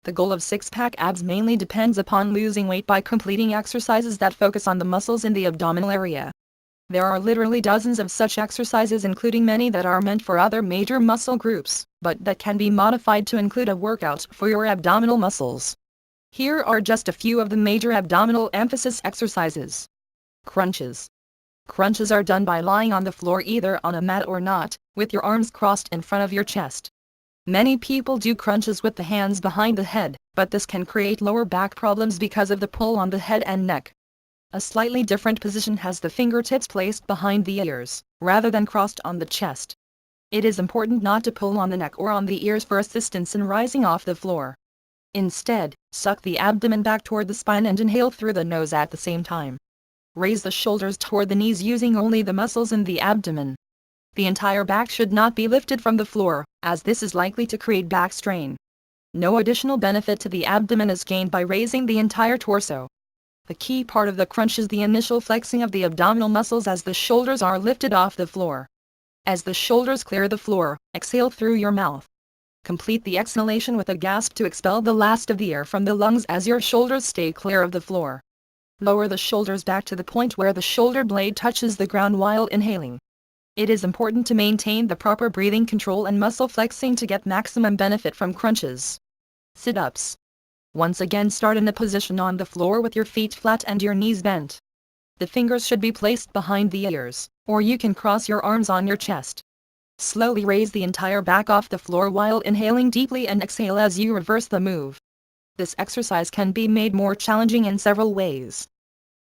The goal of six-pack abs mainly depends upon losing weight by completing exercises that focus on the muscles in the abdominal area. There are literally dozens of such exercises, including many that are meant for other major muscle groups, but that can be modified to include a workout for your abdominal muscles. Here are just a few of the major abdominal emphasis exercises. Crunches. Crunches are done by lying on the floor either on a mat or not, with your arms crossed in front of your chest. Many people do crunches with the hands behind the head, but this can create lower back problems because of the pull on the head and neck. A slightly different position has the fingertips placed behind the ears, rather than crossed on the chest. It is important not to pull on the neck or on the ears for assistance in rising off the floor. Instead, suck the abdomen back toward the spine and inhale through the nose at the same time. Raise the shoulders toward the knees using only the muscles in the abdomen. The entire back should not be lifted from the floor, as this is likely to create back strain. No additional benefit to the abdomen is gained by raising the entire torso. The key part of the crunch is the initial flexing of the abdominal muscles as the shoulders are lifted off the floor. As the shoulders clear the floor, exhale through your mouth. Complete the exhalation with a gasp to expel the last of the air from the lungs as your shoulders stay clear of the floor. Lower the shoulders back to the point where the shoulder blade touches the ground while inhaling. It is important to maintain the proper breathing control and muscle flexing to get maximum benefit from crunches. Sit-ups. Once again, start in a position on the floor with your feet flat and your knees bent. The fingers should be placed behind the ears, or you can cross your arms on your chest. Slowly raise the entire back off the floor while inhaling deeply and exhale as you reverse the move. This exercise can be made more challenging in several ways.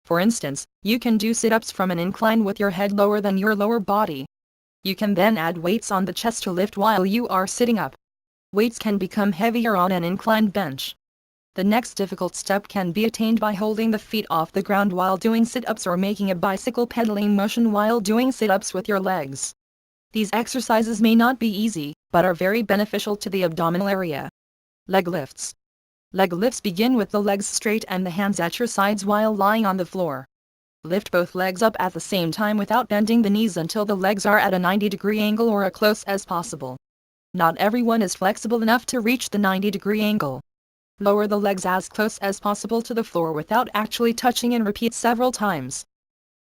For instance, you can do sit-ups from an incline with your head lower than your lower body. You can then add weights on the chest to lift while you are sitting up. Weights can become heavier on an inclined bench. The next difficult step can be attained by holding the feet off the ground while doing sit-ups or making a bicycle pedaling motion while doing sit-ups with your legs. These exercises may not be easy, but are very beneficial to the abdominal area. Leg lifts. Leg lifts begin with the legs straight and the hands at your sides while lying on the floor. Lift both legs up at the same time without bending the knees until the legs are at a 90-degree angle or as close as possible. Not everyone is flexible enough to reach the 90-degree angle. Lower the legs as close as possible to the floor without actually touching and repeat several times.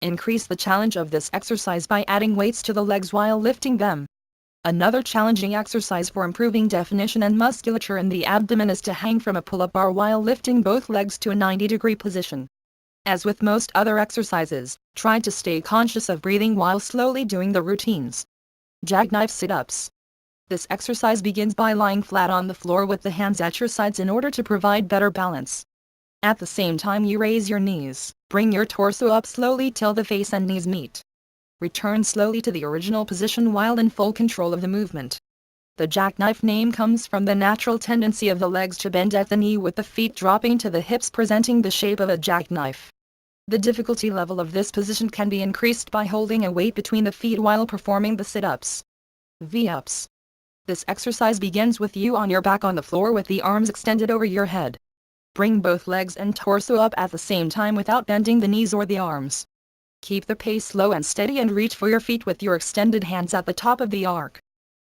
Increase the challenge of this exercise by adding weights to the legs while lifting them. Another challenging exercise for improving definition and musculature in the abdomen is to hang from a pull-up bar while lifting both legs to a 90-degree position. As with most other exercises, try to stay conscious of breathing while slowly doing the routines. Jackknife sit-ups. This exercise begins by lying flat on the floor with the hands at your sides in order to provide better balance. At the same time you raise your knees, bring your torso up slowly till the face and knees meet. Return slowly to the original position while in full control of the movement. The jackknife name comes from the natural tendency of the legs to bend at the knee with the feet dropping to the hips, presenting the shape of a jackknife. The difficulty level of this position can be increased by holding a weight between the feet while performing the sit-ups. V-ups. This exercise begins with you on your back on the floor with the arms extended over your head. Bring both legs and torso up at the same time without bending the knees or the arms. Keep the pace slow and steady and reach for your feet with your extended hands at the top of the arc.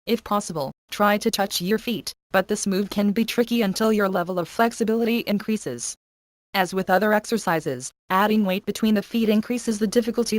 If possible, try to touch your feet, but this move can be tricky until your level of flexibility increases. As with other exercises, adding weight between the feet increases the difficulty